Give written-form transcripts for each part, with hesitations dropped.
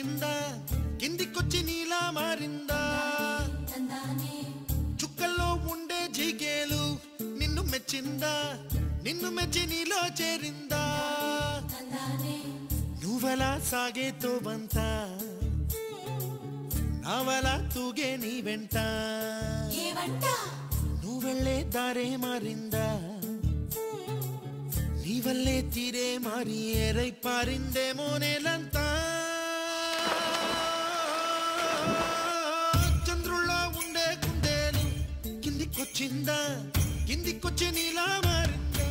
వచ్చిందా కిందికొచ్చి నీలా మారిందా చుక్కల్లో ఉండే జిగేలు నిన్ను మెచ్చిందా నిన్ను మెచ్చి నీలో చేరిందా నువ్వలా సాగే తోబంత నావలా తూగే నీ వెంట నువ్వెళ్ళే దారే మారిందా నీ వల్లే తీరే మారి ఏరై పారిందేమో నేలంతా చంద్రుల్లో ఉండే కుందేలు కిందికొచ్చిందా కిందికొచ్చి నీలా మారిందా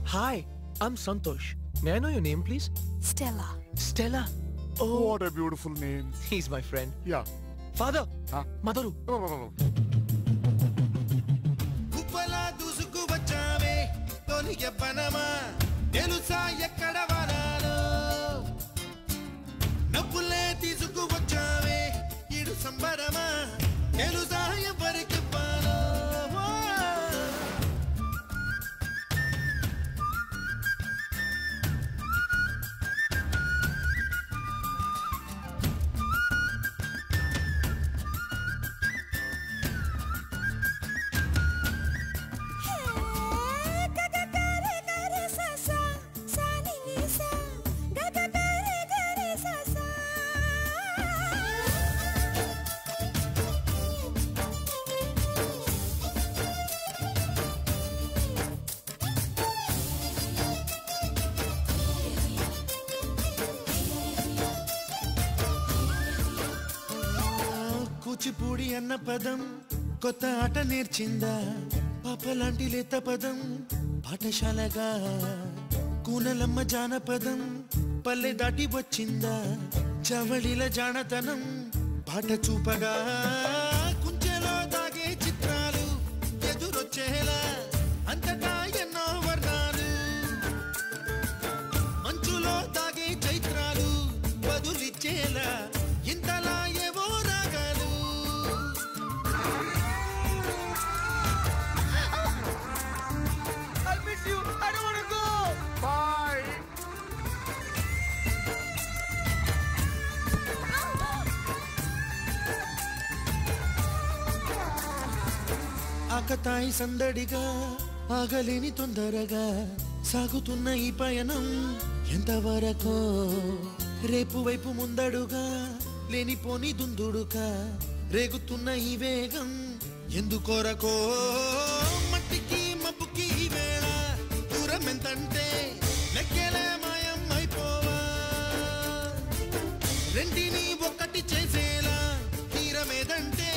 Hi, I'm Santosh. May I know your name, please? Stella. Stella? Oh, what a beautiful name. He's my friend. Yeah. Father! Madaru! కుప్పలా దూసుకు వచ్చావే తోని ఎవ్వనమా తెలుసా ఎక్కడ వాడాలో నవ్వులే తీసుకు వచ్చావే ఇడు సంబరమా తెలుసా ఎవరికి కూచిపూడి అన్న పదం కొత్త ఆట నేర్చిందా పాపలాంటి లేత పదం పాఠశాలగా కూనలమ్మ జానపదం పల్లె దాటి వచ్చిందా చవళిల జానతనం పాట చూపగా కుంచెలో దాగే చిత్రాలు ఎదురొచ్చేలా అంతటా ఎన్నో వర్ణాలు మంచులో దాగే చైత్రాలు బదులిచ్చేలా ఇంతలా ఏవో రాగాలు I miss you. I don't want to go. Bye. ఆకతాయి సందడిగా ఆగలేని తొందరగా సాగుతున్న ఈ పయనం ఎంతవరకో రేపు వైపు ముందడుగా లేనిపోని దుందుడుగా రేగుతున్న ఈ వేగం ఎందుకొరకో మట్టికి మబ్బుకి ఈ వేళ దూరం ఎంతంటే లెక్కలే మాయం అయిపోవా రెండిని ఒకటి చేసేలా తీరమేదంటే